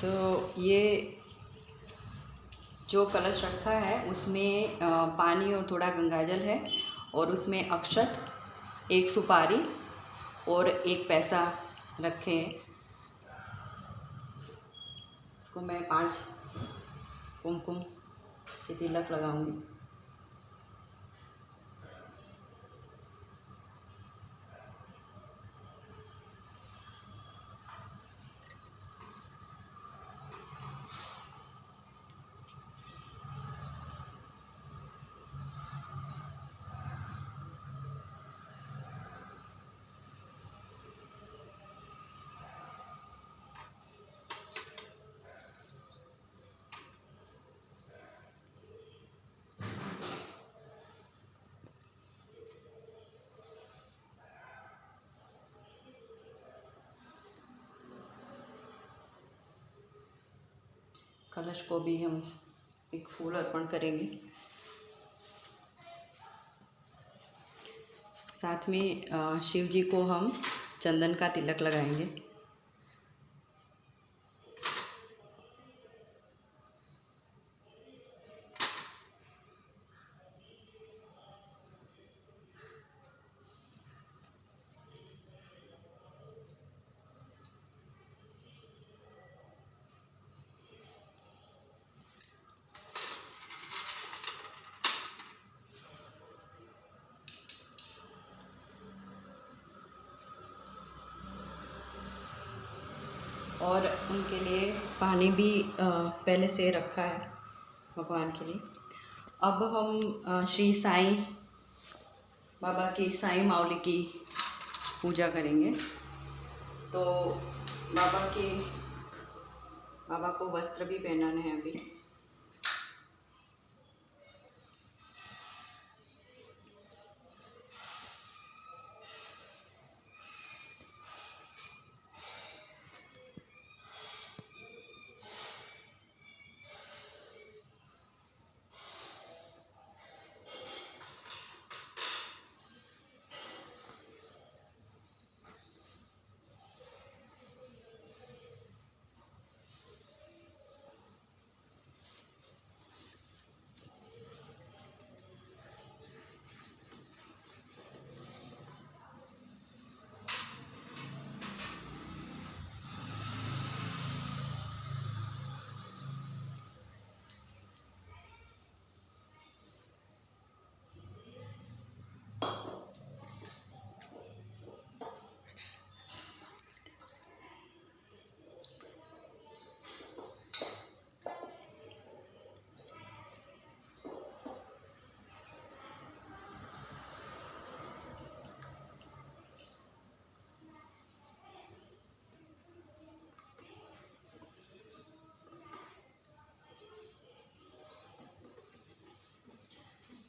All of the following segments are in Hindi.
तो ये जो कलश रखा है उसमें पानी और थोड़ा गंगाजल है, और उसमें अक्षत, एक सुपारी और एक पैसा रखे हैं। इसको मैं 5 कुमकुम के तिलक लगाऊंगी। कलश को भी हम एक फूल अर्पण करेंगे। साथ में शिव जी को हम चंदन का तिलक लगाएंगे। और उनके लिए पानी भी पहले से रखा है भगवान के लिए। अब हम श्री साईं बाबा की, साईं माउली की पूजा करेंगे। तो बाबा को वस्त्र भी पहनाने हैं अभी।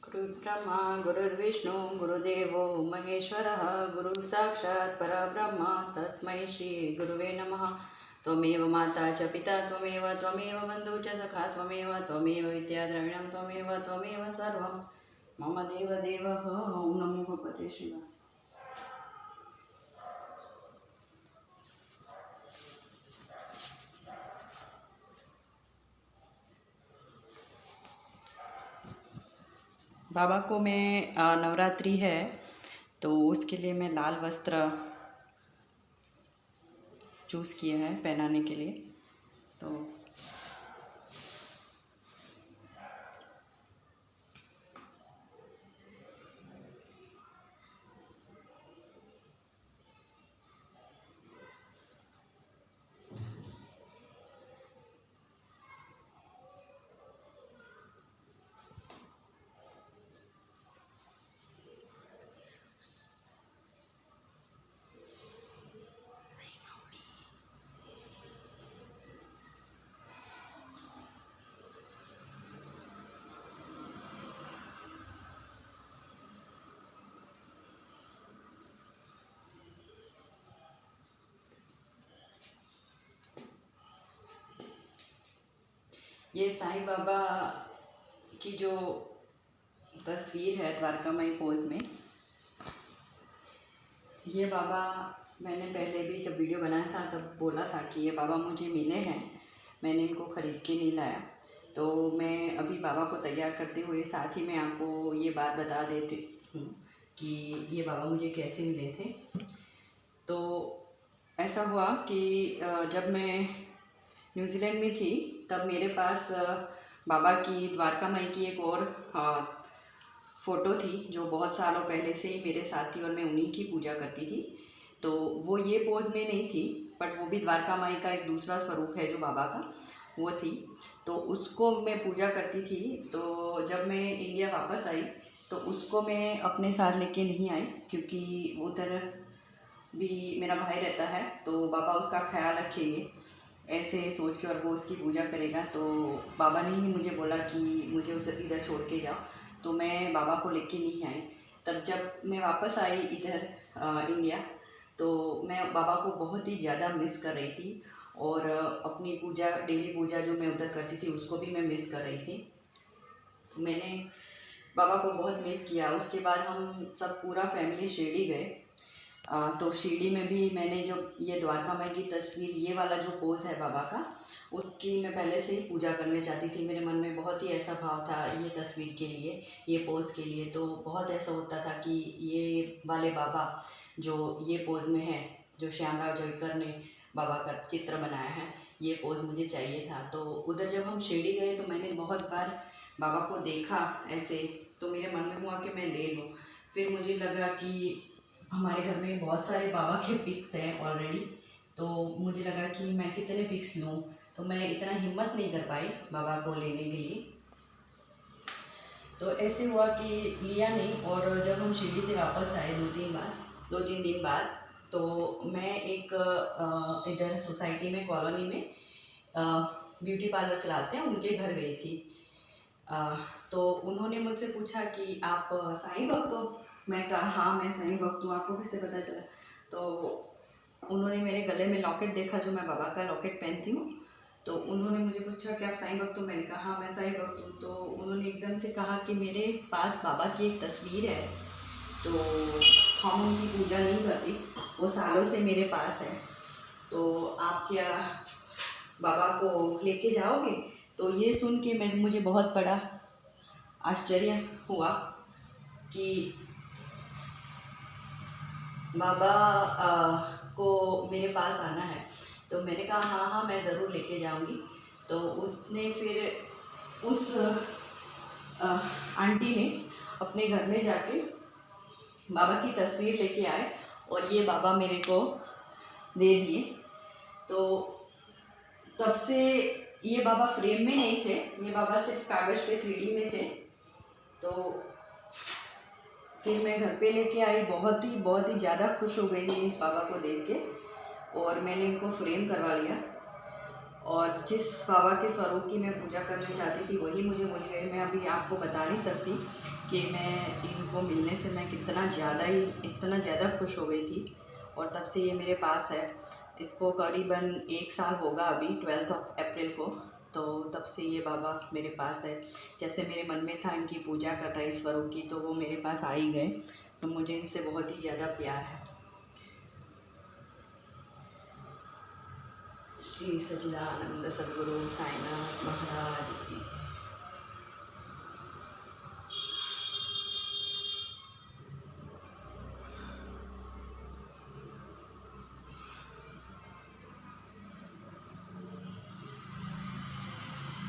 गुरुर्ब्रह्मा गुरुर्विष्णु गुरुदेवो महेश्वरः, गुरु साक्षात् परब्रह्म तस्मै श्री गुरुवे नमः। त्वमेव माता च पिता त्वमेव बन्धु च सखा त्वमेव विद्या द्रविणं त्वमेव सर्वं मम देवदेवः। ओम नमो भगवते श्रीवास। बाबा को मैं नवरात्रि है तो उसके लिए मैं लाल वस्त्र चूज़ किया है पहनाने के लिए। तो ये साईं बाबा की जो तस्वीर है द्वारकामाई पोज में, ये बाबा मैंने पहले भी जब वीडियो बनाया था तब बोला था कि ये बाबा मुझे मिले हैं मैंने इनको ख़रीद के नहीं लाया। तो मैं अभी बाबा को तैयार करते हुए साथ ही मैं आपको ये बात बता देती हूँ कि ये बाबा मुझे कैसे मिले थे। तो ऐसा हुआ कि जब मैं न्यूजीलैंड में थी तब मेरे पास बाबा की द्वारका माई की एक और फ़ोटो थी जो बहुत सालों पहले से ही मेरे साथ थी और मैं उन्हीं की पूजा करती थी। तो वो ये पोज़ में नहीं थी, बट वो भी द्वारका माई का एक दूसरा स्वरूप है जो बाबा का, वो थी। तो उसको मैं पूजा करती थी। तो जब मैं इंडिया वापस आई तो उसको मैं अपने साथ लेके नहीं आई, क्योंकि उधर भी मेरा भाई रहता है तो बाबा उसका ख्याल रखेंगे ऐसे सोच के, और वो उसकी पूजा करेगा। तो बाबा ने ही मुझे बोला कि मुझे उसे इधर छोड़ के जाओ, तो मैं बाबा को लेके नहीं आई। तब जब मैं वापस आई इधर इंडिया, तो मैं बाबा को बहुत ही ज़्यादा मिस कर रही थी, और अपनी पूजा, डेली पूजा जो मैं उधर करती थी उसको भी मैं मिस कर रही थी। तो मैंने बाबा को बहुत मिस किया। उसके बाद हम सब पूरा फैमिली शिरडी गए। तो शिरडी में भी मैंने जो ये द्वारका माई की तस्वीर, ये वाला जो पोज़ है बाबा का, उसकी मैं पहले से ही पूजा करने चाहती थी। मेरे मन में बहुत ही ऐसा भाव था ये तस्वीर के लिए, ये पोज़ के लिए। तो बहुत ऐसा होता था कि ये वाले बाबा जो ये पोज़ में है, जो श्यामराव जयकर ने बाबा का चित्र बनाया है, ये पोज़ मुझे चाहिए था। तो उधर जब हम शिरडी गए तो मैंने बहुत बार बाबा को देखा ऐसे, तो मेरे मन में हुआ कि मैं ले लूँ। फिर मुझे लगा कि हमारे घर में बहुत सारे बाबा के पिक्स हैं ऑलरेडी, तो मुझे लगा कि मैं कितने पिक्स लूँ। तो मैं इतना हिम्मत नहीं कर पाई बाबा को लेने के लिए। तो ऐसे हुआ कि लिया नहीं। और जब हम शिरडी से वापस आए 2-3 दिन बाद, तो मैं एक इधर सोसाइटी में, कॉलोनी में ब्यूटी पार्लर चलाते हैं, उनके घर गई थी। तो उन्होंने मुझसे पूछा कि आप साईं भक्त हो? मैं कहा हाँ मैं साईं भक्त हूँ। आपको कैसे पता चला? तो उन्होंने मेरे गले में लॉकेट देखा, जो मैं बाबा का लॉकेट पहनती हूँ। तो उन्होंने मुझे पूछा कि आप साईं भक्त हो? मैंने कहा हाँ मैं साईं भक्त हूँ। तो उन्होंने एकदम से कहा कि मेरे पास बाबा की एक तस्वीर है, तो हम उनकी पूजा नहीं करती, वो सालों से मेरे पास है, तो आप क्या बाबा को लेके जाओगे? तो ये सुन के मुझे बहुत बड़ा आश्चर्य हुआ कि बाबा को मेरे पास आना है। तो मैंने कहा हाँ हाँ मैं ज़रूर लेके जाऊंगी। तो उसने फिर उस आंटी ने अपने घर में जाके बाबा की तस्वीर लेके आए और ये बाबा मेरे को दे दिए। तो तब से ये बाबा फ्रेम में नहीं थे, ये बाबा सिर्फ कागज़ पे 3D में थे। तो फिर मैं घर पे लेके आई, बहुत ही ज़्यादा खुश हो गई इस बाबा को देख के, और मैंने इनको फ्रेम करवा लिया। और जिस बाबा के स्वरूप की मैं पूजा करना चाहती थी वही मुझे मिल गए। मैं अभी आपको बता नहीं सकती कि मैं इनको मिलने से मैं इतना ज़्यादा खुश हो गई थी, और तब से ये मेरे पास है। इसको करीबन 1 साल होगा अभी, 12 अप्रैल को। तो तब से ये बाबा मेरे पास है। जैसे मेरे मन में था इनकी पूजा करना, इस स्वरूप की, तो वो मेरे पास आ ही गए। तो मुझे इनसे बहुत ही ज़्यादा प्यार है। श्री सच्चिदानंद सद्गुरु साईनाथ महाराज की जय।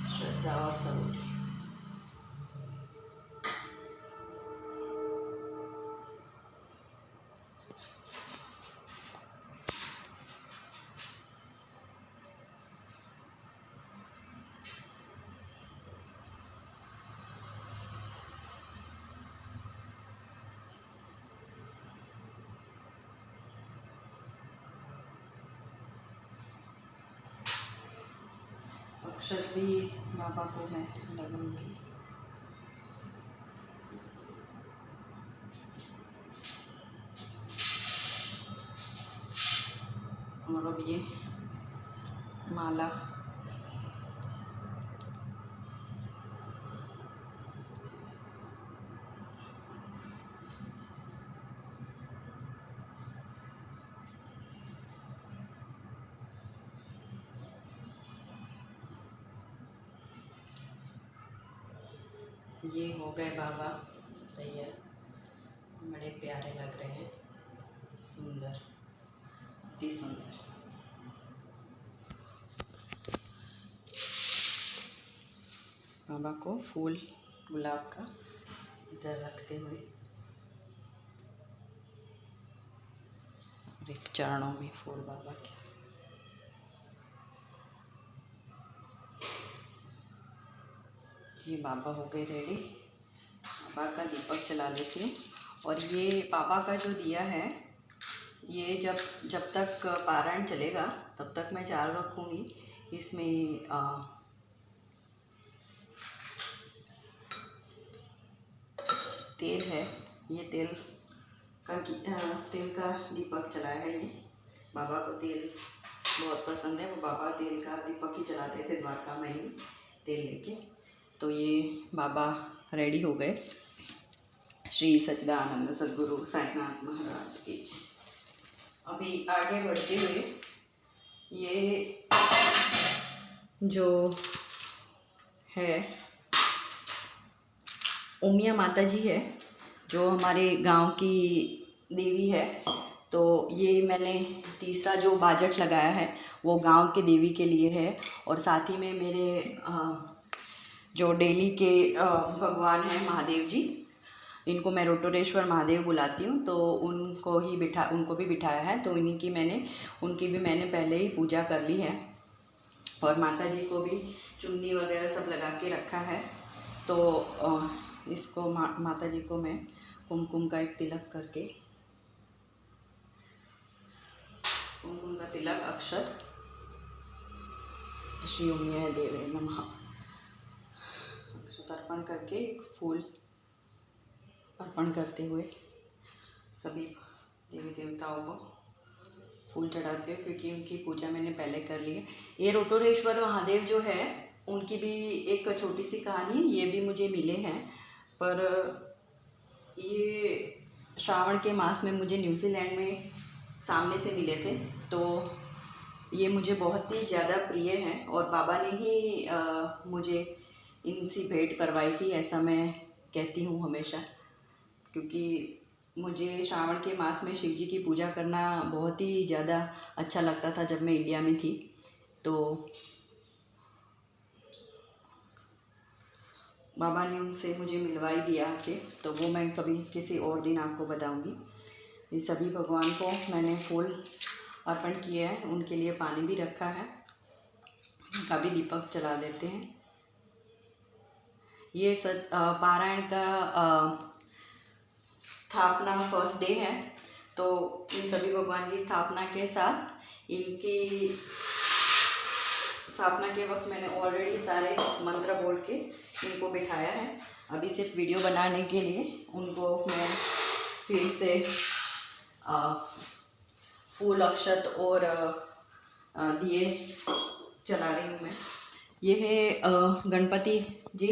श्रद्धा और सबूत। अक्षर भी बाबा को मैं लगाऊंगी। और अब ये माला ये हो गए बाबा तैयार, बड़े प्यारे लग रहे हैं, सुंदर, अति सुंदर। बाबा को फूल गुलाब का इधर रखते हुए और एक चरणों में फूल बाबा के। ये बाबा हो गए रेडी। बाबा का दीपक जला लेती हूँ। और ये बाबा का जो दिया है, ये जब तक पारायण चलेगा तब तक मैं चालू रखूँगी। इसमें तेल है, ये तेल का दीपक जलाया है। ये बाबा को तेल बहुत पसंद है, वो बाबा तेल का दीपक ही जलाते थे द्वारका में ही तेल लेके। तो ये बाबा रेडी हो गए। श्री सच्चिदानंद सद्गुरु साईनाथ महाराज की। अभी आगे बढ़ते हुए ये जो है उमिया माता जी है, जो हमारे गांव की देवी है। तो ये मैंने तीसरा जो बाजट लगाया है वो गांव के देवी के लिए है। और साथ ही में मेरे जो डेली के भगवान हैं महादेव जी, इनको मैं रोटोरेश्वर महादेव बुलाती हूँ, तो उनको भी बिठाया है। तो उनकी भी मैंने पहले ही पूजा कर ली है। और माता जी को भी चुन्नी वगैरह सब लगा के रखा है। तो इसको माता जी को मैं कुमकुम का एक तिलक करके, कुमकुम का तिलक अक्षत श्री उमिया देवे नमः अक्षत अर्पण करके एक फूल अर्पण करते हुए सभी देवी देवताओं को फूल चढ़ाते हुए, क्योंकि उनकी पूजा मैंने पहले कर ली है। ये रोटोरेश्वर महादेव जो है, उनकी भी एक छोटी सी कहानी, ये भी मुझे मिले हैं। पर ये श्रावण के मास में मुझे न्यूजीलैंड में सामने से मिले थे। तो ये मुझे बहुत ही ज़्यादा प्रिय हैं और बाबा ने ही मुझे इनसे भेंट करवाई थी, ऐसा मैं कहती हूँ हमेशा। क्योंकि मुझे श्रावण के मास में शिव जी की पूजा करना बहुत ही ज़्यादा अच्छा लगता था जब मैं इंडिया में थी। तो बाबा ने उनसे मुझे मिलवाई दिया के, तो वो मैं कभी किसी और दिन आपको बताऊंगी। ये सभी भगवान को मैंने फूल अर्पण किए हैं, उनके लिए पानी भी रखा है, उनका भी दीपक जला देते हैं। ये पारायण का स्थापना फर्स्ट डे है। तो इन सभी भगवान की स्थापना के साथ इनकी स्थापना के वक्त मैंने ऑलरेडी सारे मंत्र बोल के इनको बिठाया है। अभी सिर्फ वीडियो बनाने के लिए उनको मैं फिर से फूल अक्षत और दिए जला रही हूँ मैं। ये है गणपति जी,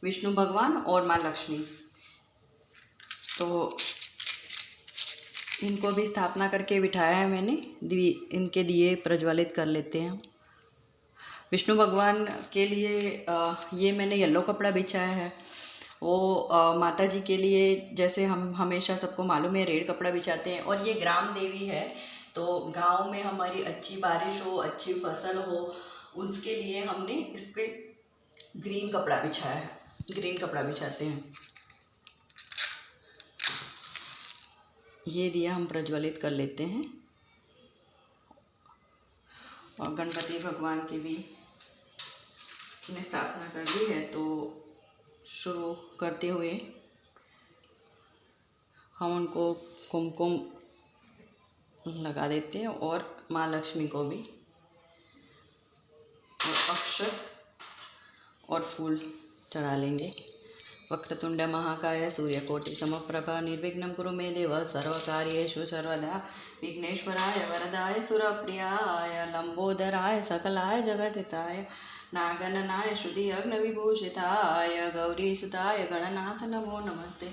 विष्णु भगवान और माँ लक्ष्मी। तो इनको भी स्थापना करके बिठाया है मैंने। इनके दिए प्रज्वलित कर लेते हैं। विष्णु भगवान के लिए ये मैंने येलो कपड़ा बिछाया है। वो माता जी के लिए जैसे हम हमेशा सबको मालूम है रेड कपड़ा बिछाते हैं। और ये ग्राम देवी है, तो गांव में हमारी अच्छी बारिश हो, अच्छी फसल हो, उसके लिए हमने इसके ग्रीन कपड़ा बिछाया है। ग्रीन कपड़ा बिछाते हैं। ये दिया हम प्रज्वलित कर लेते हैं। और गणपति भगवान की भी ने स्थापना कर दी है। तो शुरू करते हुए हम उनको कुमकुम लगा देते हैं और माँ लक्ष्मी को भी, और अक्षत और फूल चढ़ा लेंगे। वक्रतुंड महाकाय सूर्यकोटि समप्रभा निर्विघ्नं कुरु मे देव सर्वकार्येषु सर्वदा। विघ्नेश्वराय वरदाय सुरप्रियाय लंबोदराय सकलाय जगद्हिताय नागननाय श्रुति अग्नविभूषिताय गौरीसुताय गणनाथ नमो नमस्ते।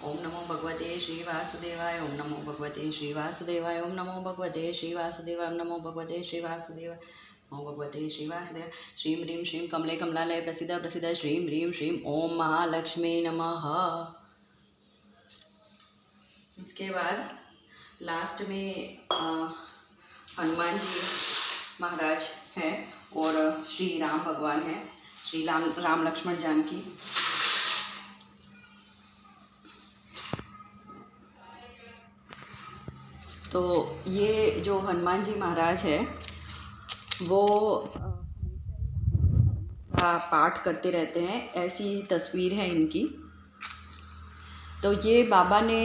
ओम नमो भगवते श्री वासुदेवाय। ओम नमो भगवते श्री वासुदेवाय। ओम नमो भगवते श्री वासुदेवाय। ओम नमो भगवते श्री वासुदेवाय। ओम भगवते श्री वासुदेव। श्रीं ह्रीं श्रीं कमले कमलालय प्रसिद्ध प्रसिद्ध श्रीं ह्रीं श्रीं ओम महालक्ष्मी नमः। इसके बाद लास्ट में हनुमान जी महाराज हैं और श्री राम भगवान हैं, श्री राम लक्ष्मण जानकी। तो ये जो हनुमान जी महाराज है वो पाठ करते रहते हैं, ऐसी तस्वीर है इनकी। तो ये बाबा ने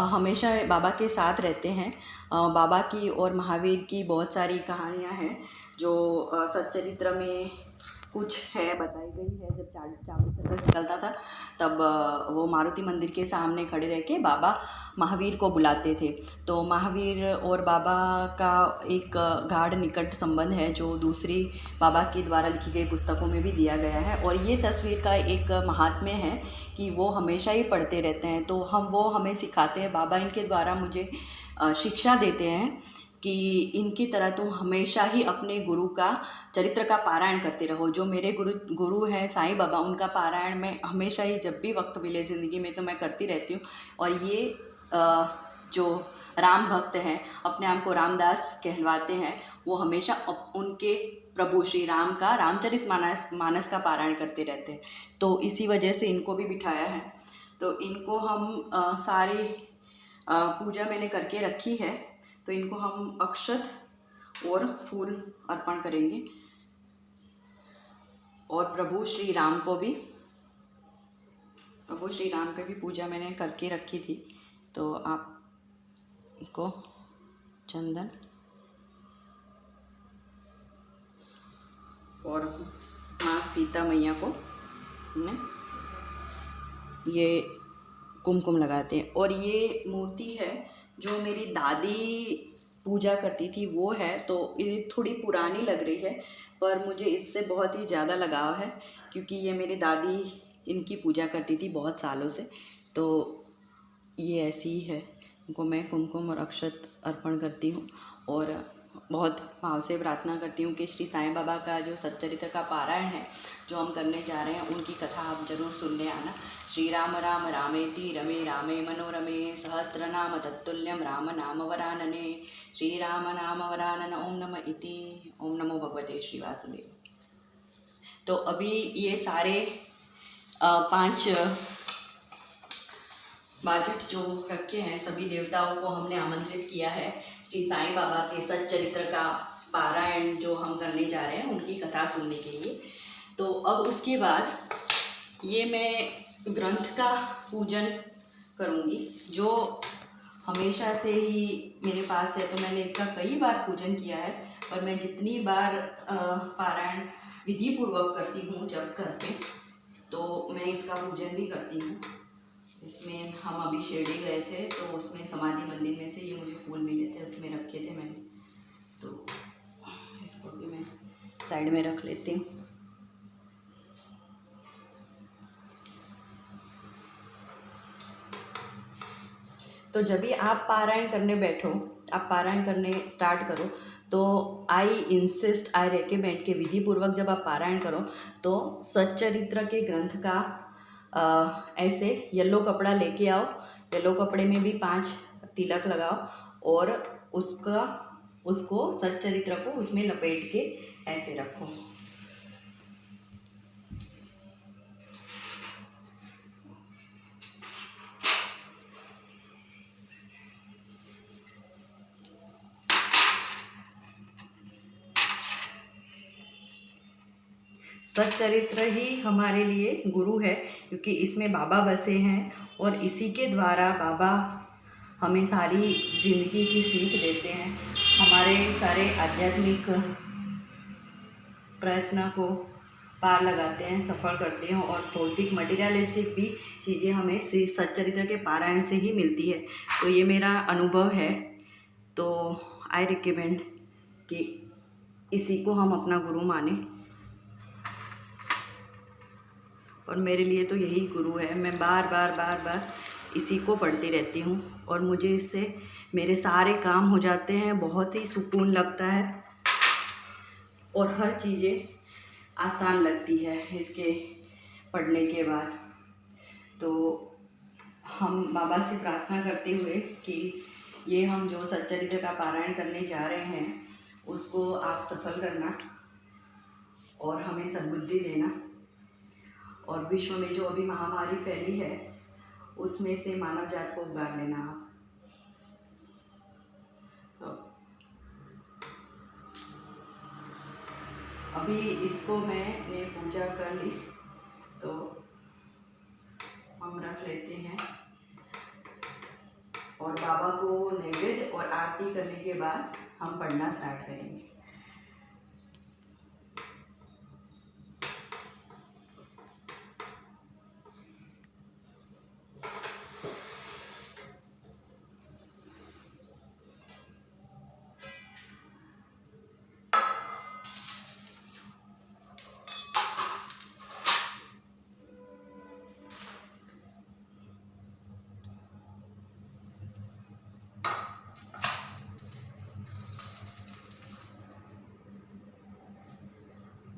हमेशा बाबा के साथ रहते हैं। बाबा की और महावीर की बहुत सारी कहानियाँ हैं जो सच्चरित्र में कुछ है बताई गई है। जब चावल चक्र निकलता था तब वो मारुति मंदिर के सामने खड़े रह के बाबा महावीर को बुलाते थे। तो महावीर और बाबा का एक गाढ़ निकट संबंध है जो दूसरी बाबा के द्वारा लिखी गई पुस्तकों में भी दिया गया है। और ये तस्वीर का एक महात्म्य है कि वो हमेशा ही पढ़ते रहते हैं। तो वो हमें सिखाते हैं, बाबा इनके द्वारा मुझे शिक्षा देते हैं कि इनकी तरह तुम हमेशा ही अपने गुरु का चरित्र का पारायण करते रहो। जो मेरे गुरु हैं साईं बाबा, उनका पारायण मैं हमेशा ही जब भी वक्त मिले ज़िंदगी में तो मैं करती रहती हूँ। और ये जो राम भक्त हैं, अपने आप को रामदास कहलवाते हैं, वो हमेशा उनके प्रभु श्री राम का रामचरितमानस का पारायण करते रहते हैं। तो इसी वजह से इनको भी बिठाया है। तो इनको हम सारी पूजा मैंने करके रखी है, तो इनको हम अक्षत और फूल अर्पण करेंगे। और प्रभु श्री राम की भी पूजा मैंने करके रखी थी। तो आप इनको चंदन और माँ सीता मैया को हमने ये कुमकुम लगाते हैं। और ये मूर्ति है जो मेरी दादी पूजा करती थी वो है। तो ये थोड़ी पुरानी लग रही है पर मुझे इससे बहुत ही ज़्यादा लगाव है क्योंकि ये मेरी दादी इनकी पूजा करती थी बहुत सालों से। तो ये ऐसी ही है। इनको मैं कुमकुम और अक्षत अर्पण करती हूँ और बहुत भाव से प्रार्थना करती हूँ कि श्री साईं बाबा का जो सच्चरित्र का पारायण है जो हम करने जा रहे हैं उनकी कथा आप जरूर सुनने आना। श्री राम राम रामेति रमे रामे मनोरमे सहस्रनाम तत्तुल्यम राम नाम वरानने। श्री राम नाम वरानन ओम नमः इति। ओम नमो भगवते श्री वासुदेव। तो अभी ये सारे 5 बाजट जो रखे हैं सभी देवताओं को हमने आमंत्रित किया है श्री साईं बाबा के सच्चरित्र का पारायण जो हम करने जा रहे हैं उनकी कथा सुनने के लिए। तो अब उसके बाद ये मैं ग्रंथ का पूजन करूँगी जो हमेशा से ही मेरे पास है। तो मैंने इसका कई बार पूजन किया है पर मैं जितनी बार पारायण विधि पूर्वक करती हूँ जब घर में तो मैं इसका पूजन भी करती हूँ। इसमें हम अभी शिरडी गए थे तो उसमें समाधि मंदिर में से ये मुझे फूल मिले थे, उसमें रखे थे मैंने। तो इसको भी मैं साइड में रख लेती हूँ। तो जब भी आप पारायण करने बैठो, आप पारायण करने स्टार्ट करो तो आई रेकमेंड के विधि पूर्वक जब आप पारायण करो तो सच्चरित्र के ग्रंथ का ऐसे येलो कपड़ा लेके आओ। येलो कपड़े में भी 5 तिलक लगाओ और उसको सच्चरित्र को उसमें लपेट के ऐसे रखो। सच्चरित्र ही हमारे लिए गुरु है क्योंकि इसमें बाबा बसे हैं और इसी के द्वारा बाबा हमें सारी जिंदगी की सीख देते हैं, हमारे सारे आध्यात्मिक प्रयत्न को पार लगाते हैं, सफल करते हैं और भौतिक मटेरियलिस्टिक भी चीज़ें हमें सच्चरित्र के पारायण से ही मिलती है। तो ये मेरा अनुभव है। तो आई रिकमेंड कि इसी को हम अपना गुरु माने और मेरे लिए तो यही गुरु है। मैं बार बार इसी को पढ़ती रहती हूँ और मुझे इससे मेरे सारे काम हो जाते हैं, बहुत ही सुकून लगता है। और हर चीज़ें आसान लगती है इसके पढ़ने के बाद। तो हम बाबा से प्रार्थना करते हुए कि ये हम जो सच्चरित्र का पारायण करने जा रहे हैं उसको आप सफल करना और हमें सद्बुद्धि देना, और विश्व में जो अभी महामारी फैली है उसमें से मानव जात को उबार लेना आप। तो अभी इसको मैंने पूजा कर ली, तो हम रख लेते हैं और बाबा को नैवेद्य और आरती करने के बाद हम पढ़ना स्टार्ट करेंगे।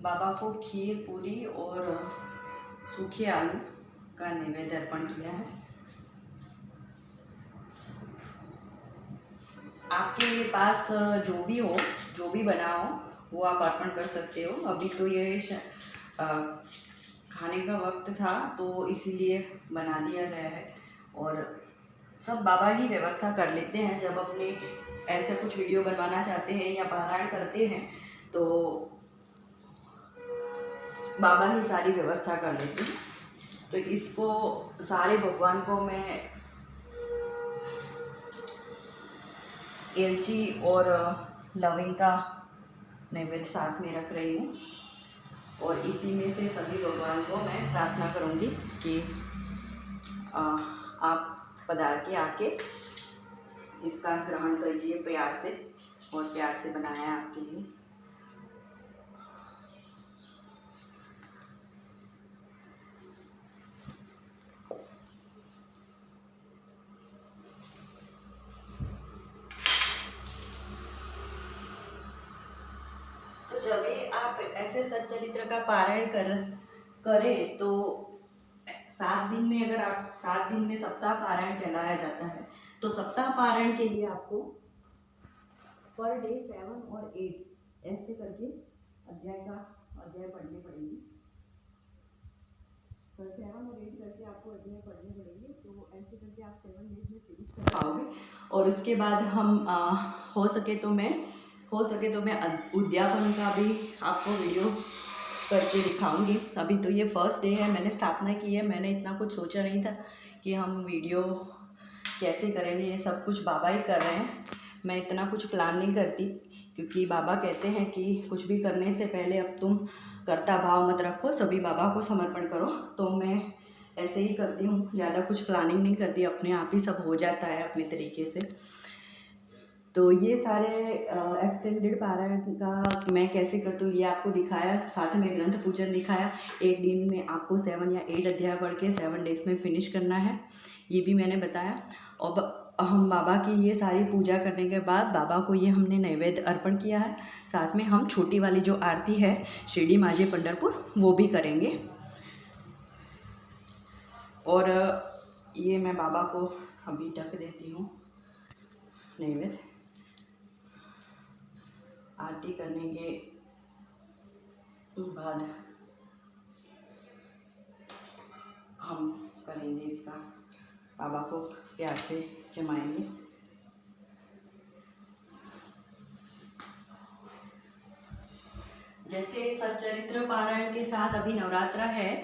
बाबा को खीर, पूरी और सूखे आलू का नैवेद्य अर्पण किया है। आपके पास जो भी हो, जो भी बना हो वो आप अर्पण कर सकते हो। अभी तो ये खाने का वक्त था तो इसीलिए बना दिया गया है, और सब बाबा ही व्यवस्था कर लेते हैं। जब अपने ऐसे कुछ वीडियो बनवाना चाहते हैं या पारायण करते हैं तो बाबा ही सारी व्यवस्था कर लेते हैं। तो इसको सारे भगवान को मैं एलची और लविंग का नैवेद्य साथ में रख रही हूँ, और इसी में से सभी भगवान को मैं प्रार्थना करूँगी कि आप पधार के आके इसका ग्रहण कीजिए प्यार से, और प्यार से बनाया है आपके लिए। तो जब भी आप ऐसे सच्चरित्र का पारायण करें तो 7 दिन में, अगर आप 7 दिन में सप्ताह पारायण कहलाया जाता है, तो सप्ताह पारायण के लिए आपको पर डे 7 और 8 ऐसे करके अध्याय पढ़ने पड़ेंगे। पर 7 और 8 करके आपको अध्याय पढ़ने पड़ेंगे, तो ऐसे करके आप 7 डेज में फिनिश कर पाओगे। और उसके बाद हम हो सके तो मैं उद्यापन का भी आपको वीडियो करके दिखाऊंगी। अभी तो ये फर्स्ट डे है, मैंने स्थापना की है, मैंने इतना कुछ सोचा नहीं था कि हम वीडियो कैसे करेंगे। ये सब कुछ बाबा ही कर रहे हैं, मैं इतना कुछ प्लान नहीं करती, क्योंकि बाबा कहते हैं कि कुछ भी करने से पहले अब तुम कर्ता भाव मत रखो, सभी बाबा को समर्पण करो। तो मैं ऐसे ही करती हूँ, ज़्यादा कुछ प्लानिंग नहीं करती, अपने आप ही सब हो जाता है अपने तरीके से। तो ये सारे एक्सटेंडेड पारायण का मैं कैसे करती हूँ ये आपको दिखाया, साथ में ग्रंथ पूजन दिखाया। 1 दिन में आपको 7 या 8 अध्याय पढ़ के 7 डेज में फिनिश करना है, ये भी मैंने बताया। और हम बाबा की ये सारी पूजा करने के बाद बाबा को ये हमने नैवेद्य अर्पण किया है। साथ में हम छोटी वाली जो आरती है शिरडी माझे पंढरपुर वो भी करेंगे। और ये मैं बाबा को अभी ढक देती हूँ नैवेद्य। आरती करने के बाद हम करेंगे इसका, बाबा को प्यार से जमाएंगे। जैसे सच्चरित्र पारायण के साथ अभी नवरात्रा है,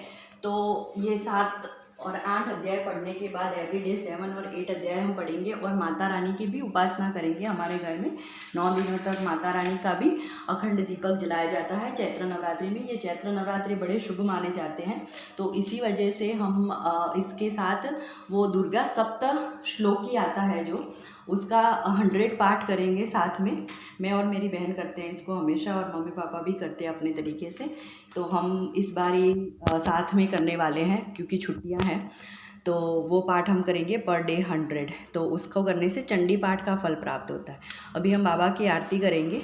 तो ये 7 और 8 अध्याय पढ़ने के बाद एवरीडे 7 और 8 अध्याय हम पढ़ेंगे, और माता रानी की भी उपासना करेंगे। हमारे घर में 9 दिनों तक माता रानी का भी अखंड दीपक जलाया जाता है चैत्र नवरात्रि में। ये चैत्र नवरात्रि बड़े शुभ माने जाते हैं, तो इसी वजह से हम इसके साथ वो दुर्गा सप्त श्लोकी आता है जो, उसका 100 पाठ करेंगे साथ में। मैं और मेरी बहन करते हैं इसको हमेशा, और मम्मी पापा भी करते हैं अपने तरीके से। तो हम इस बार ये साथ में करने वाले हैं क्योंकि छुट्टियां हैं, तो वो पाठ हम करेंगे पर डे 100। तो उसको करने से चंडी पाठ का फल प्राप्त होता है। अभी हम बाबा की आरती करेंगे।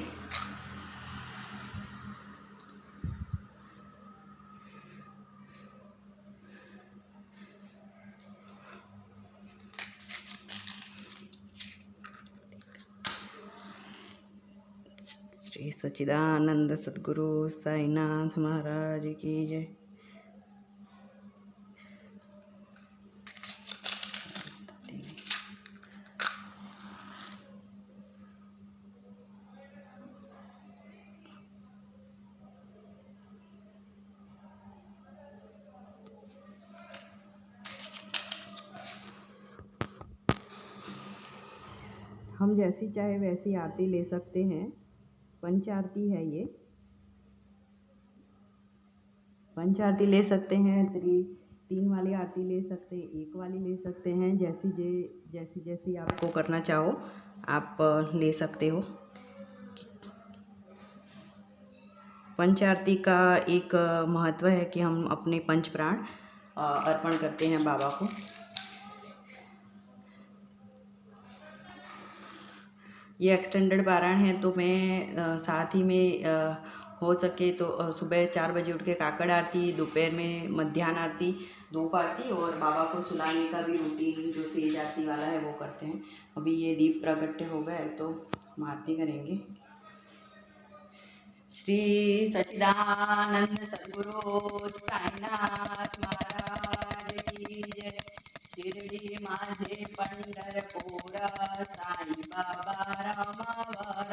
सच्चिदानंद सद्गुरु साईनाथ महाराज की जय। हम जैसी चाहे वैसी आरती ले सकते हैं। पंच आरती है ये। पंच आरती ले सकते हैं, 3 वाली आरती ले सकते हैं, 1 वाली ले सकते हैं। जैसी आपको करना चाहो आप ले सकते हो। पंच आरती का एक महत्व है कि हम अपने पंच प्राण अर्पण करते हैं बाबा को। ये एक्सटेंडेड पारायण है तो मैं साथ ही में हो सके तो सुबह 4 बजे उठ के काकड़ आरती, दोपहर में मध्याह्न आरती, धूप आरती और बाबा को सुलाने का भी रूटीन जो सेज आरती वाला है वो करते हैं। अभी ये दीप प्रगट्य हो गए तो हम आरती करेंगे। श्री सच्चिदानंद सद्गुरु साईनाथ महाराज की जय। शिरडी माझे पंढरपूर साई बाबा रामावर,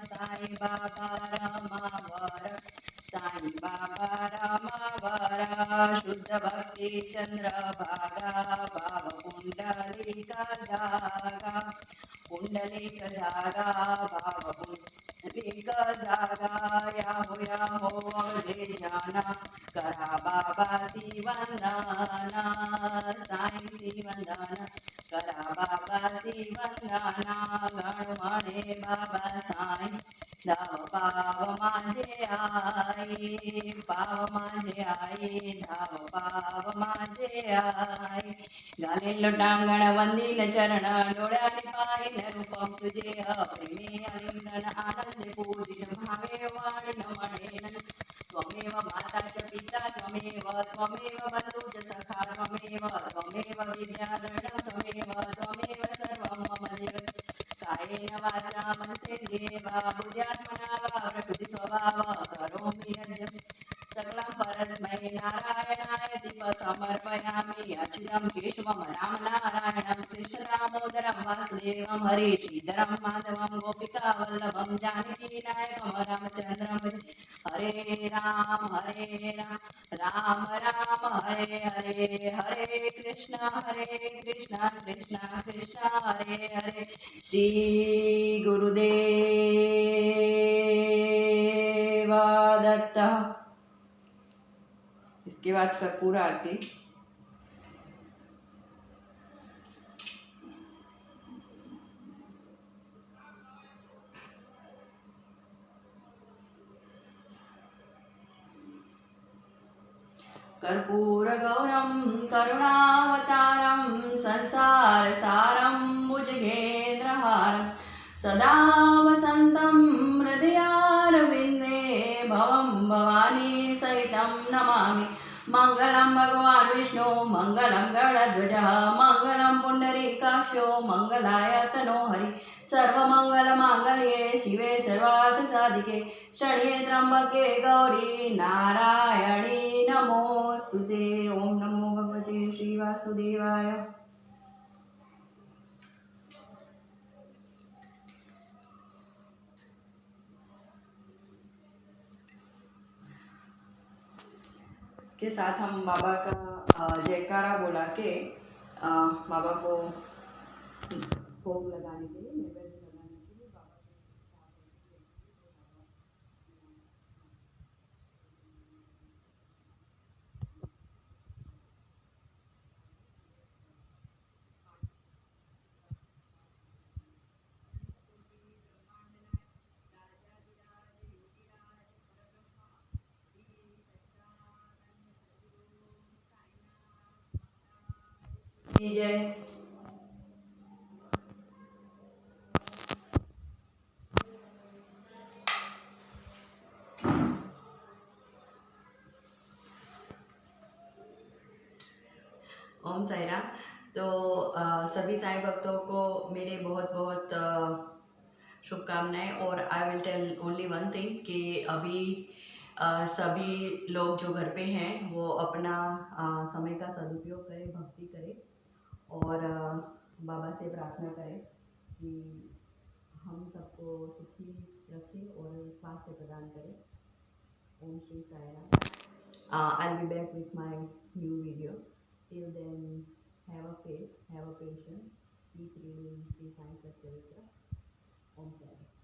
साई बाबा रामावर, साई बाबा रामावर। शुद्ध भक्ती चंद्रभागा भाव पुंडलिक जागा, पुंडलिक जागा भाव पुंडलिक जागा। याहो अवधे जाना करा बाबाची वंदना, साईंची वंदना करा बाबाची वंदना। गणमणे बाबा साई धाव पाव माझे आई, पाव माझे आई धाव पाव माझे आई। घालेल टांगण वंदिल चरण डोळ्याने पाहिन रूपम तुझे अप्रेमे आलिंगन आनंदे पूजित भावे वाणीन म्हणेन। त्वमेव माता च पिता त्वमेव बंधु च सखा त्वमेव विद्याधरणं त्वमेव सर्वं मम जगत्। कायेन वाचा मनसेन्द्रियेर्वा बुद्ध्यात्मना वा प्रकृति स्वभाव करोमि यद्यत् सकलं परस्मै नारायणाय समर्पयामि। अच्युतं केशवं राम नारायणं कृष्ण दामोदरं वासुदेवं हरे श्रीधरं माधवं गोपिकावल्लभं जानकीनायकं रामचन्द्रं। हरे राम राम राम हरे हरे, हरे कृष्ण कृष्ण कृष्ण हरे हरे। श्री गुरुदेव दत्त। इसके बाद कर्पूर आरती। कर्पूरगौरं करुणावतारं संसारसारं भुजगेन्द्रहारं सदा वसन्तं हृदयारविन्दे भवं भवानी सहितं नमामि। मङ्गलं भगवान् विष्णु मङ्गलं गणध्वजः मङ्गलं पुण्डरीकाक्षो मङ्गलाय तनोहरि। सर्वमङ्गलमाङ्गल्ये शिवे सर्वार्थसाधिके शरण्ये त्र्यम्बके गौरी नारायणी नमोस्तुते। ओम नमो भगवते श्री वासुदेवाय। के साथ हम बाबा का जयकारा बोला के बाबा को भोग लगाने के लिए, नैवेद्य लगाने के लिए बाबा की जय। ओम साई राम। तो सभी साईं भक्तों को मेरे बहुत बहुत शुभकामनाएं। और I will tell only one thing कि अभी सभी लोग जो घर पे हैं वो अपना समय का सदुपयोग करें, भक्ति करें और बाबा से प्रार्थना करें कि हम सबको सुखी रखें और स्वास्थ्य प्रदान करें। ओम Shri Sai Ram. I'll be back with my new video. Till then, have a faith, have a patience, keep reading Sri Sai Satcharitra. Om Sai Ram.